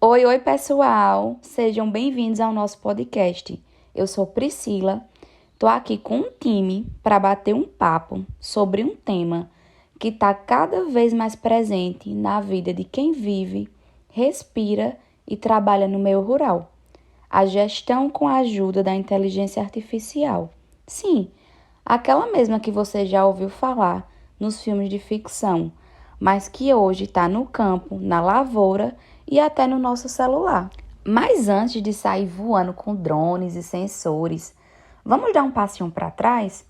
Oi, oi, pessoal! Sejam bem-vindos ao nosso podcast. Eu sou Priscila, tô aqui com um time para bater um papo sobre um tema que está cada vez mais presente na vida de quem vive, respira e trabalha no meio rural. A gestão com a ajuda da inteligência artificial. Sim, aquela mesma que você já ouviu falar nos filmes de ficção, mas que hoje está no campo, na lavoura e até no nosso celular. Mas antes de sair voando com drones e sensores, vamos dar um passinho para trás?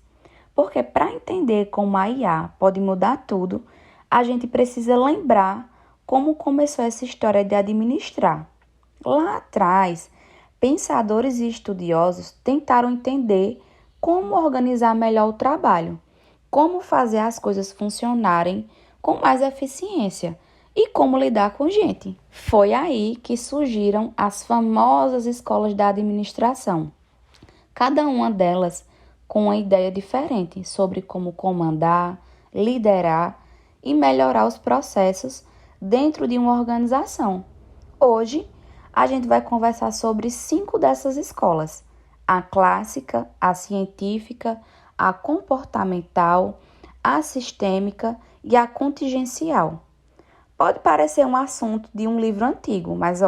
Porque para entender como a IA pode mudar tudo, a gente precisa lembrar como começou essa história de administrar. Lá atrás, pensadores e estudiosos tentaram entender como organizar melhor o trabalho, como fazer as coisas funcionarem com mais eficiência e como lidar com gente. Foi aí que surgiram as famosas escolas da administração, cada uma delas com uma ideia diferente sobre como comandar, liderar e melhorar os processos dentro de uma organização. Hoje, a gente vai conversar sobre 5 dessas escolas: a clássica, a científica, a comportamental, a sistêmica e a contingencial. Pode parecer um assunto de um livro antigo, mas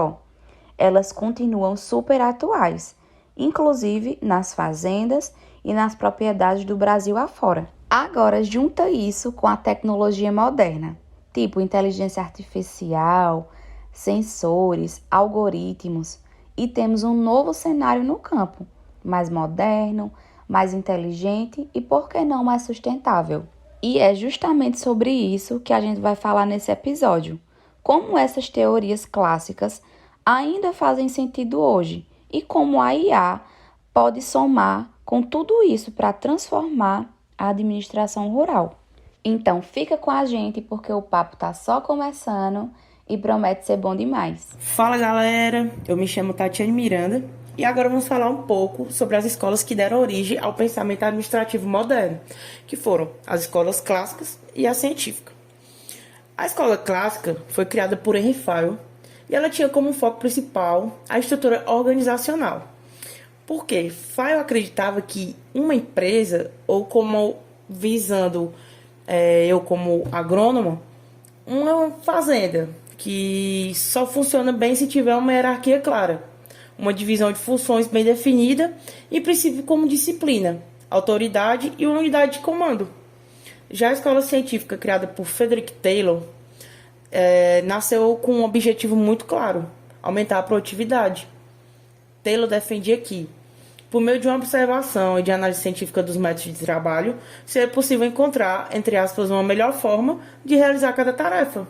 elas continuam super atuais, inclusive nas fazendas e nas propriedades do Brasil afora. Agora junta isso com a tecnologia moderna, tipo inteligência artificial, sensores, algoritmos, e temos um novo cenário no campo, mais moderno, mais inteligente e, por que não, mais sustentável. E é justamente sobre isso que a gente vai falar nesse episódio. Como essas teorias clássicas ainda fazem sentido hoje e como a IA pode somar com tudo isso para transformar a administração rural. Então fica com a gente porque o papo tá só começando e promete ser bom demais. Fala galera, eu me chamo Tatiane Miranda e agora vamos falar um pouco sobre as escolas que deram origem ao pensamento administrativo moderno, que foram as escolas clássicas e a científica. A escola clássica foi criada por Henry Fayol e ela tinha como foco principal a estrutura organizacional. Porque Fayol acreditava que uma empresa, ou como visando eu como agrônomo, uma fazenda que só funciona bem se tiver uma hierarquia clara, uma divisão de funções bem definida e princípio como disciplina, autoridade e uma unidade de comando. Já a escola científica criada por Frederick Taylor nasceu com um objetivo muito claro: aumentar a produtividade. Taylor defendia que, por meio de uma observação e de análise científica dos métodos de trabalho, seria possível encontrar, entre aspas, uma melhor forma de realizar cada tarefa.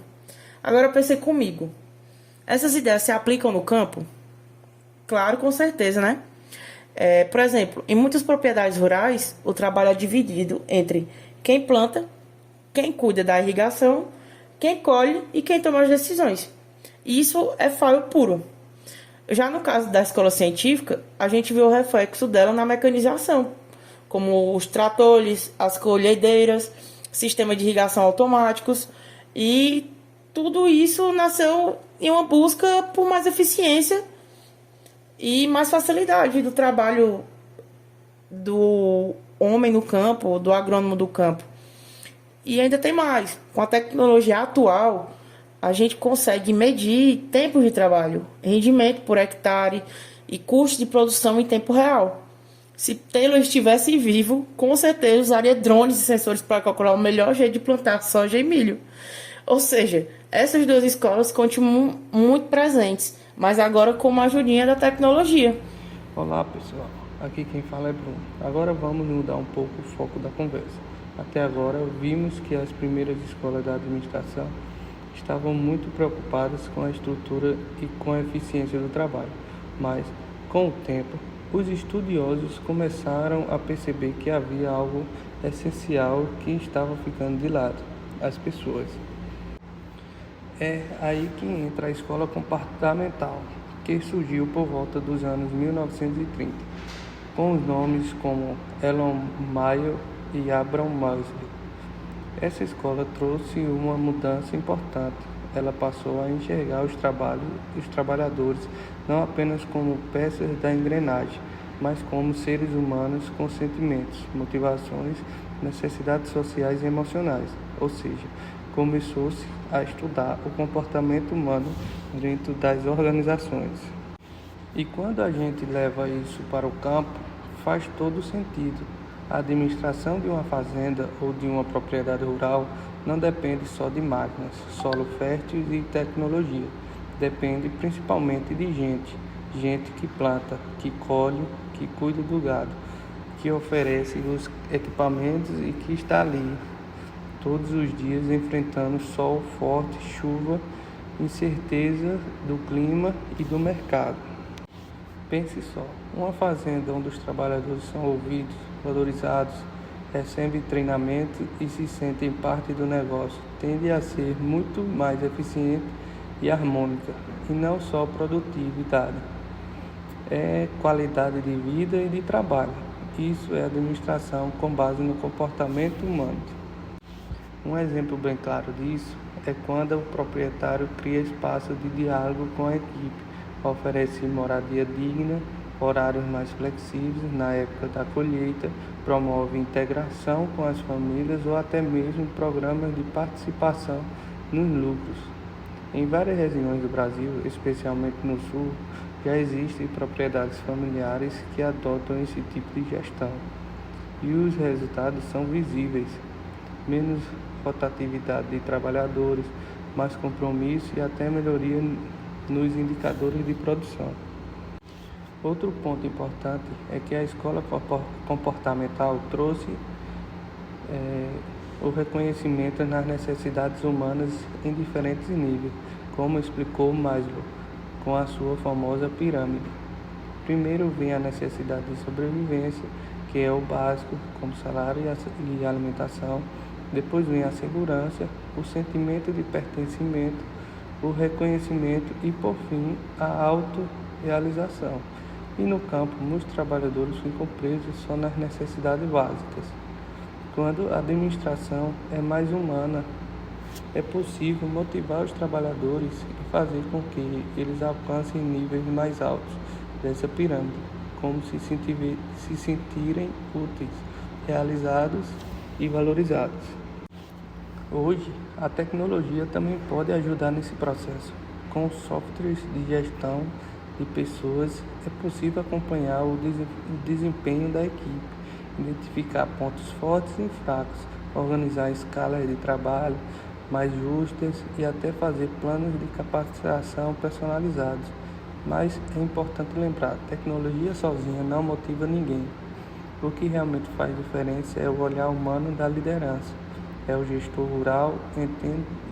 Agora pense comigo, essas ideias se aplicam no campo? Claro, com certeza, né? Por exemplo, em muitas propriedades rurais, o trabalho é dividido entre quem planta, quem cuida da irrigação, quem colhe e quem toma as decisões. E isso é falho puro. Já no caso da escola científica, a gente vê o reflexo dela na mecanização, como os tratores, as colhedeiras, sistema de irrigação automáticos, e tudo isso nasceu em uma busca por mais eficiência e mais facilidade do trabalho do homem no campo, do agrônomo do campo. E ainda tem mais, com a tecnologia atual, a gente consegue medir tempo de trabalho, rendimento por hectare e custo de produção em tempo real. Se Taylor estivesse vivo, com certeza usaria drones e sensores para calcular o melhor jeito de plantar soja e milho. Ou seja, essas duas escolas continuam muito presentes, mas agora com uma ajudinha da tecnologia. Olá pessoal, aqui quem fala é Bruno. Agora vamos mudar um pouco o foco da conversa. Até agora vimos que as primeiras escolas da administração estavam muito preocupadas com a estrutura e com a eficiência do trabalho, mas com o tempo os estudiosos começaram a perceber que havia algo essencial que estava ficando de lado: as pessoas. É aí que entra a escola comportamental, que surgiu por volta dos anos 1930, com os nomes como Elon Mayo e Abraham Maslow. Essa escola trouxe uma mudança importante. ela passou a enxergar os trabalhadores não apenas como peças da engrenagem, mas como seres humanos com sentimentos, motivações, necessidades sociais e emocionais. Ou seja, começou-se a estudar o comportamento humano dentro das organizações. E quando a gente leva isso para o campo, faz todo sentido. A administração de uma fazenda ou de uma propriedade rural não depende só de máquinas, solo fértil e tecnologia. Depende principalmente de gente que planta, que colhe, que cuida do gado, que oferece os equipamentos e que está ali todos os dias enfrentando sol forte, chuva, incerteza do clima e do mercado. Pense só, uma fazenda onde os trabalhadores são ouvidos, valorizados, recebem treinamento e se sentem parte do negócio, tende a ser muito mais eficiente e harmônica, e não só produtividade. É qualidade de vida e de trabalho. Isso é administração com base no comportamento humano. Um exemplo bem claro disso é quando o proprietário cria espaço de diálogo com a equipe, oferece moradia digna, horários mais flexíveis na época da colheita, promove integração com as famílias ou até mesmo programas de participação nos lucros. Em várias regiões do Brasil, especialmente no Sul, já existem propriedades familiares que adotam esse tipo de gestão e os resultados são visíveis. Menos rotatividade de trabalhadores, mais compromisso e até melhoria nos indicadores de produção. Outro ponto importante é que a escola comportamental trouxe o reconhecimento nas necessidades humanas em diferentes níveis, como explicou Maslow com a sua famosa pirâmide. Primeiro vem a necessidade de sobrevivência, que é o básico, como salário e alimentação. Depois vem a segurança, o sentimento de pertencimento, o reconhecimento e, por fim, a autorrealização. E no campo, muitos trabalhadores ficam presos só nas necessidades básicas. Quando a administração é mais humana, é possível motivar os trabalhadores e fazer com que eles alcancem níveis mais altos dessa pirâmide, como se sentirem úteis, realizados e valorizados. Hoje, a tecnologia também pode ajudar nesse processo. Com softwares de gestão de pessoas, é possível acompanhar o desempenho da equipe, identificar pontos fortes e fracos, organizar escalas de trabalho mais justas e até fazer planos de capacitação personalizados. Mas é importante lembrar, tecnologia sozinha não motiva ninguém. O que realmente faz diferença é o olhar humano da liderança. É o gestor rural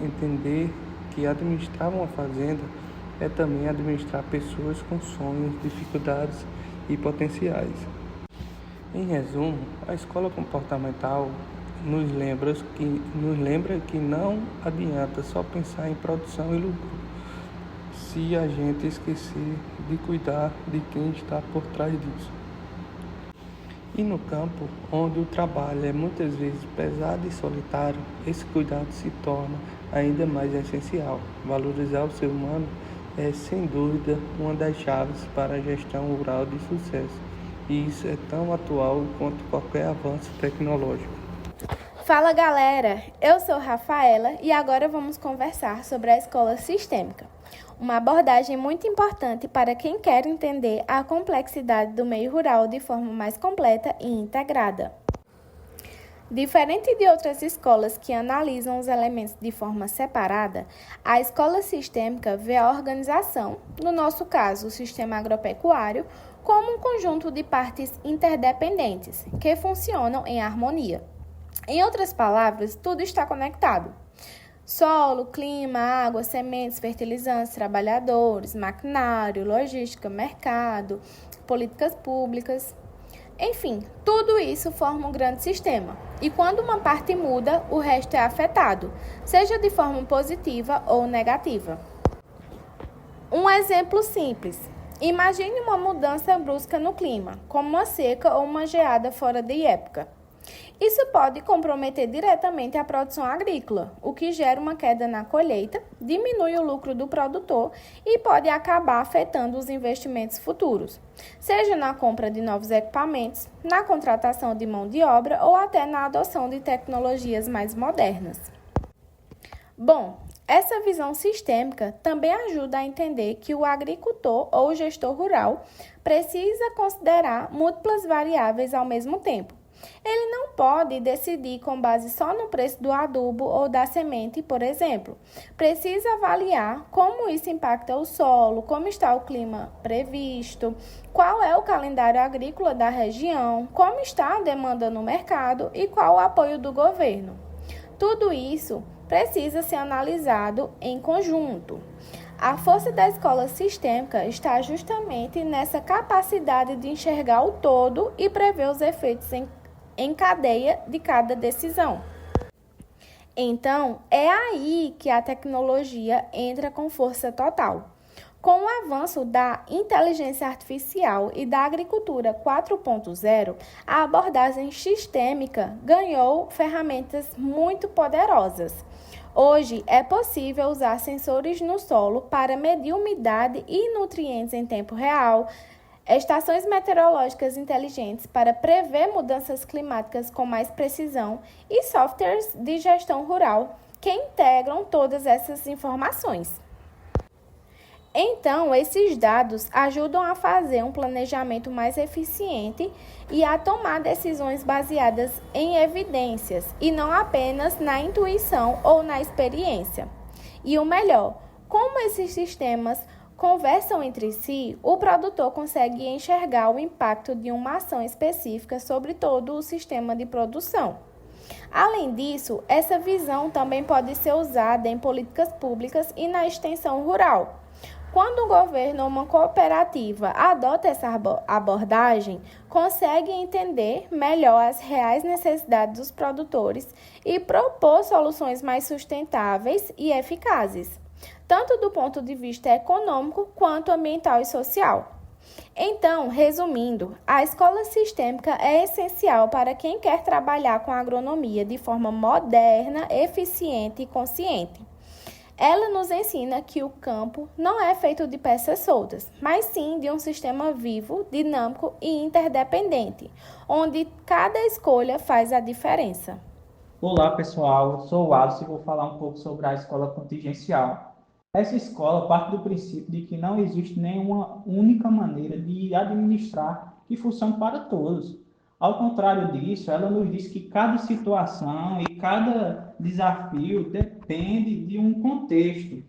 entender que administrar uma fazenda é também administrar pessoas com sonhos, dificuldades e potenciais. Em resumo, a escola comportamental nos lembra que não adianta só pensar em produção e lucro, se a gente esquecer de cuidar de quem está por trás disso. E no campo, onde o trabalho é muitas vezes pesado e solitário, esse cuidado se torna ainda mais essencial. Valorizar o ser humano é, sem dúvida, uma das chaves para a gestão rural de sucesso. E isso é tão atual quanto qualquer avanço tecnológico. Fala galera, eu sou Rafaela e agora vamos conversar sobre a escola sistêmica. Uma abordagem muito importante para quem quer entender a complexidade do meio rural de forma mais completa e integrada. Diferente de outras escolas que analisam os elementos de forma separada, a escola sistêmica vê a organização, no nosso caso o sistema agropecuário, como um conjunto de partes interdependentes que funcionam em harmonia. Em outras palavras, tudo está conectado. Solo, clima, água, sementes, fertilizantes, trabalhadores, maquinário, logística, mercado, políticas públicas. Enfim, tudo isso forma um grande sistema. E quando uma parte muda, o resto é afetado, seja de forma positiva ou negativa. Um exemplo simples. Imagine uma mudança brusca no clima, como uma seca ou uma geada fora de época. Isso pode comprometer diretamente a produção agrícola, o que gera uma queda na colheita, diminui o lucro do produtor e pode acabar afetando os investimentos futuros, seja na compra de novos equipamentos, na contratação de mão de obra ou até na adoção de tecnologias mais modernas. Bom, essa visão sistêmica também ajuda a entender que o agricultor ou o gestor rural precisa considerar múltiplas variáveis ao mesmo tempo. Ele não pode decidir com base só no preço do adubo ou da semente, por exemplo. Precisa avaliar como isso impacta o solo, como está o clima previsto, qual é o calendário agrícola da região, como está a demanda no mercado e qual o apoio do governo. Tudo isso precisa ser analisado em conjunto. A força da escola sistêmica está justamente nessa capacidade de enxergar o todo e prever os efeitos em cadeia de cada decisão. Então, é aí que a tecnologia entra com força total. Com o avanço da inteligência artificial e da agricultura 4.0, a abordagem sistêmica ganhou ferramentas muito poderosas. Hoje, é possível usar sensores no solo para medir umidade e nutrientes em tempo real, estações meteorológicas inteligentes para prever mudanças climáticas com mais precisão e softwares de gestão rural que integram todas essas informações. Então, esses dados ajudam a fazer um planejamento mais eficiente e a tomar decisões baseadas em evidências e não apenas na intuição ou na experiência. E o melhor, como esses sistemas conversam entre si, o produtor consegue enxergar o impacto de uma ação específica sobre todo o sistema de produção. Além disso, essa visão também pode ser usada em políticas públicas e na extensão rural. Quando o governo ou uma cooperativa adota essa abordagem, consegue entender melhor as reais necessidades dos produtores e propor soluções mais sustentáveis e eficazes, tanto do ponto de vista econômico quanto ambiental e social. Então, resumindo, a escola sistêmica é essencial para quem quer trabalhar com a agronomia de forma moderna, eficiente e consciente. Ela nos ensina que o campo não é feito de peças soltas, mas sim de um sistema vivo, dinâmico e interdependente, onde cada escolha faz a diferença. Olá, pessoal. Eu sou o Alisson e vou falar um pouco sobre a escola contingencial. Essa escola parte do princípio de que não existe nenhuma única maneira de administrar que funcione para todos. Ao contrário disso, ela nos diz que cada situação e cada desafio depende de um contexto.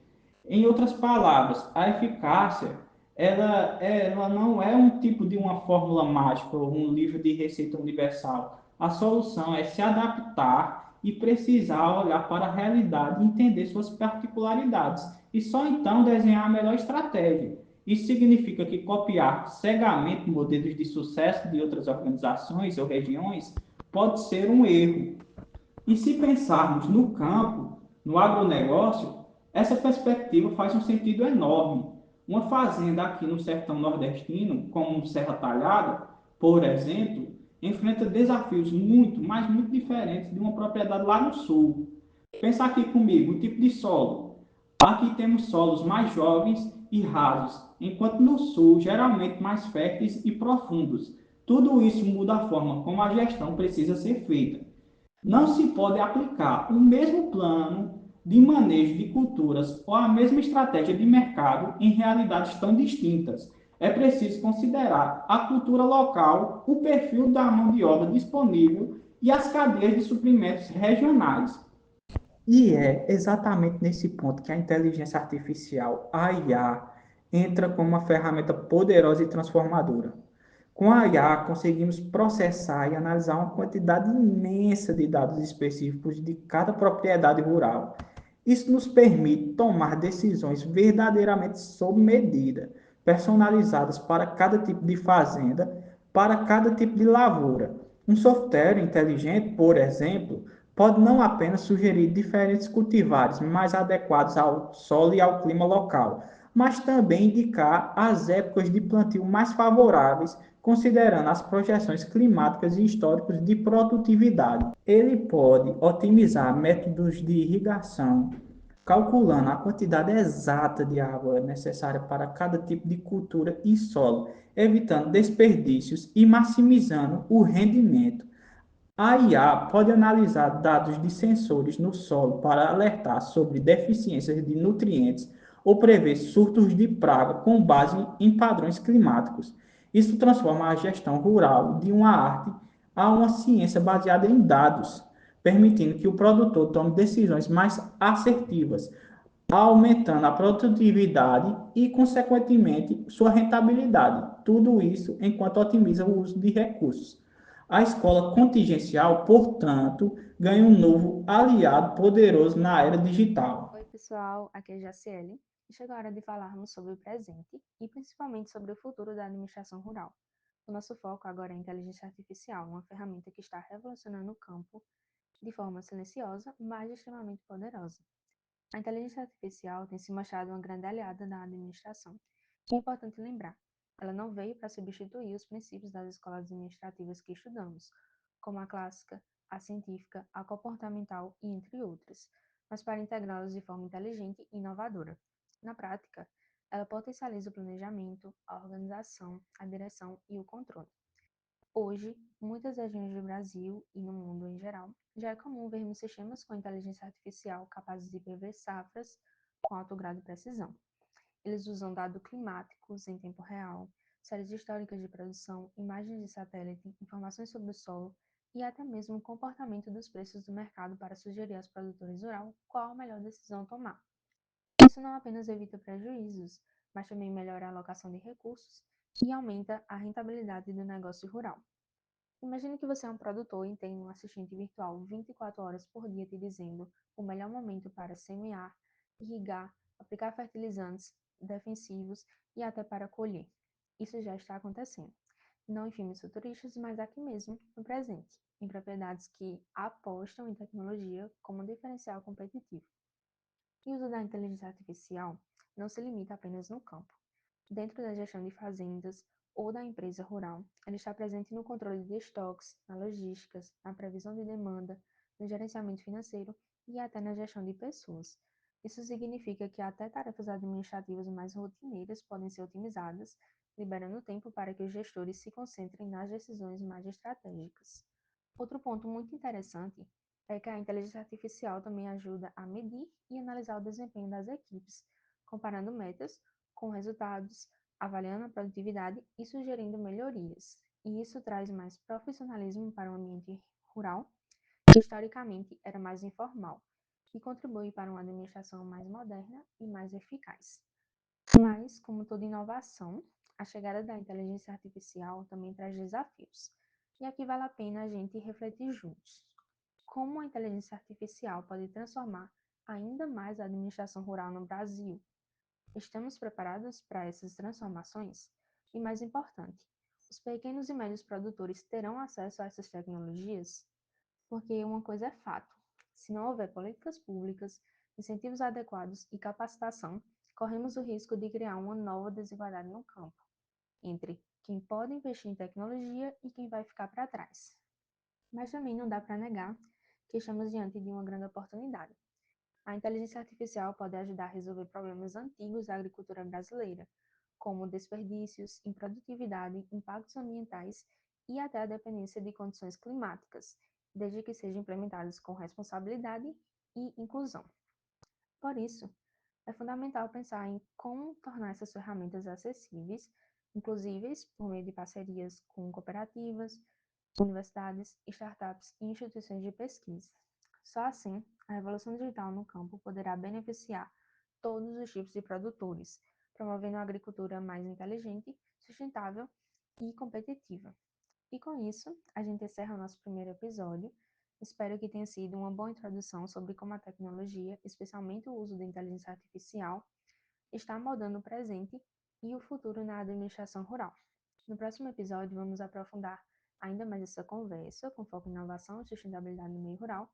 Em outras palavras, a eficácia ela não é um tipo de uma fórmula mágica ou um livro de receita universal. A solução é se adaptar e precisar olhar para a realidade e entender suas particularidades, e só então desenhar a melhor estratégia. Isso significa que copiar cegamente modelos de sucesso de outras organizações ou regiões pode ser um erro. E se pensarmos no campo, no agronegócio, essa perspectiva faz um sentido enorme. Uma fazenda aqui no sertão nordestino, como Serra Talhada, por exemplo, enfrenta desafios muito diferentes de uma propriedade lá no sul. Pensa aqui comigo, o tipo de solo. Aqui temos solos mais jovens e rasos, enquanto no sul, geralmente mais férteis e profundos. Tudo isso muda a forma como a gestão precisa ser feita. Não se pode aplicar o mesmo plano de manejo de culturas ou a mesma estratégia de mercado em realidades tão distintas. É preciso considerar a cultura local, o perfil da mão de obra disponível e as cadeias de suprimentos regionais. E é exatamente nesse ponto que a inteligência artificial, a IA, entra como uma ferramenta poderosa e transformadora. Com a IA, conseguimos processar e analisar uma quantidade imensa de dados específicos de cada propriedade rural. Isso nos permite tomar decisões verdadeiramente sob medida, personalizadas para cada tipo de fazenda, para cada tipo de lavoura. Um software inteligente, por exemplo, pode não apenas sugerir diferentes cultivares mais adequados ao solo e ao clima local, mas também indicar as épocas de plantio mais favoráveis considerando as projeções climáticas e históricas de produtividade. Ele pode otimizar métodos de irrigação, calculando a quantidade exata de água necessária para cada tipo de cultura e solo, evitando desperdícios e maximizando o rendimento. A IA pode analisar dados de sensores no solo para alertar sobre deficiências de nutrientes ou prever surtos de praga com base em padrões climáticos. Isso transforma a gestão rural de uma arte a uma ciência baseada em dados, permitindo que o produtor tome decisões mais assertivas, aumentando a produtividade e, consequentemente, sua rentabilidade. Tudo isso enquanto otimiza o uso de recursos. A escola contingencial, portanto, ganha um novo aliado poderoso na era digital. Oi, pessoal, aqui é Jaciele e chegou a hora de falarmos sobre o presente e principalmente sobre o futuro da administração rural. O nosso foco agora é a inteligência artificial, uma ferramenta que está revolucionando o campo de forma silenciosa, mas extremamente poderosa. A inteligência artificial tem se mostrado uma grande aliada na administração. E é importante lembrar, ela não veio para substituir os princípios das escolas administrativas que estudamos, como a clássica, a científica, a comportamental e entre outras, mas para integrá-los de forma inteligente e inovadora. Na prática, ela potencializa o planejamento, a organização, a direção e o controle. Hoje, muitas regiões do Brasil e no mundo em geral, já é comum vermos sistemas com inteligência artificial capazes de prever safras com alto grau de precisão. Eles usam dados climáticos em tempo real, séries históricas de produção, imagens de satélite, informações sobre o solo e até mesmo o comportamento dos preços do mercado para sugerir aos produtores rurais qual a melhor decisão a tomar. Isso não apenas evita prejuízos, mas também melhora a alocação de recursos e aumenta a rentabilidade do negócio rural. Imagine que você é um produtor e tem um assistente virtual 24 horas por dia te dizendo o melhor momento para semear, irrigar, aplicar fertilizantes defensivos e até para colher. Isso já está acontecendo. Não em filmes futuristas, mas aqui mesmo, no presente, em propriedades que apostam em tecnologia como diferencial competitivo. E o uso da inteligência artificial não se limita apenas no campo. Dentro da gestão de fazendas ou da empresa rural, ela está presente no controle de estoques, na logística, na previsão de demanda, no gerenciamento financeiro e até na gestão de pessoas. Isso significa que até tarefas administrativas mais rotineiras podem ser otimizadas, liberando tempo para que os gestores se concentrem nas decisões mais estratégicas. Outro ponto muito interessante é que a inteligência artificial também ajuda a medir e analisar o desempenho das equipes, comparando metas com resultados, avaliando a produtividade e sugerindo melhorias. E isso traz mais profissionalismo para o ambiente rural, que historicamente era mais informal, e contribui para uma administração mais moderna e mais eficaz. Mas, como toda inovação, a chegada da inteligência artificial também traz desafios. E aqui vale a pena a gente refletir juntos. Como a inteligência artificial pode transformar ainda mais a administração rural no Brasil? Estamos preparados para essas transformações? E mais importante, os pequenos e médios produtores terão acesso a essas tecnologias? Porque uma coisa é fato: se não houver políticas públicas, incentivos adequados e capacitação, corremos o risco de criar uma nova desigualdade no campo, entre quem pode investir em tecnologia e quem vai ficar para trás. Mas também não dá para negar que estamos diante de uma grande oportunidade. A inteligência artificial pode ajudar a resolver problemas antigos da agricultura brasileira, como desperdícios, improdutividade, impactos ambientais e até a dependência de condições climáticas, desde que sejam implementadas com responsabilidade e inclusão. Por isso, é fundamental pensar em como tornar essas ferramentas acessíveis, inclusíveis por meio de parcerias com cooperativas, universidades, startups e instituições de pesquisa. Só assim, a revolução digital no campo poderá beneficiar todos os tipos de produtores, promovendo uma agricultura mais inteligente, sustentável e competitiva. E com isso, a gente encerra o nosso primeiro episódio. Espero que tenha sido uma boa introdução sobre como a tecnologia, especialmente o uso da inteligência artificial, está moldando o presente e o futuro na administração rural. No próximo episódio, vamos aprofundar ainda mais essa conversa, com foco em inovação e sustentabilidade no meio rural,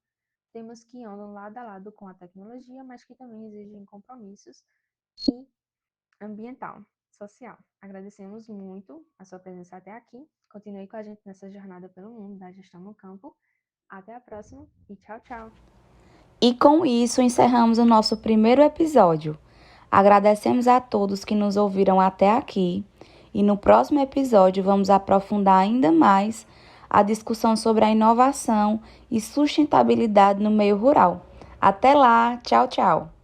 temas que andam lado a lado com a tecnologia, mas que também exigem compromissos e ambiental, social. Agradecemos muito a sua presença até aqui. Continue com a gente nessa jornada pelo mundo da gestão no campo. Até a próxima e tchau, tchau! E com isso encerramos o nosso primeiro episódio. Agradecemos a todos que nos ouviram até aqui e no próximo episódio vamos aprofundar ainda mais a discussão sobre a inovação e sustentabilidade no meio rural. Até lá, tchau, tchau!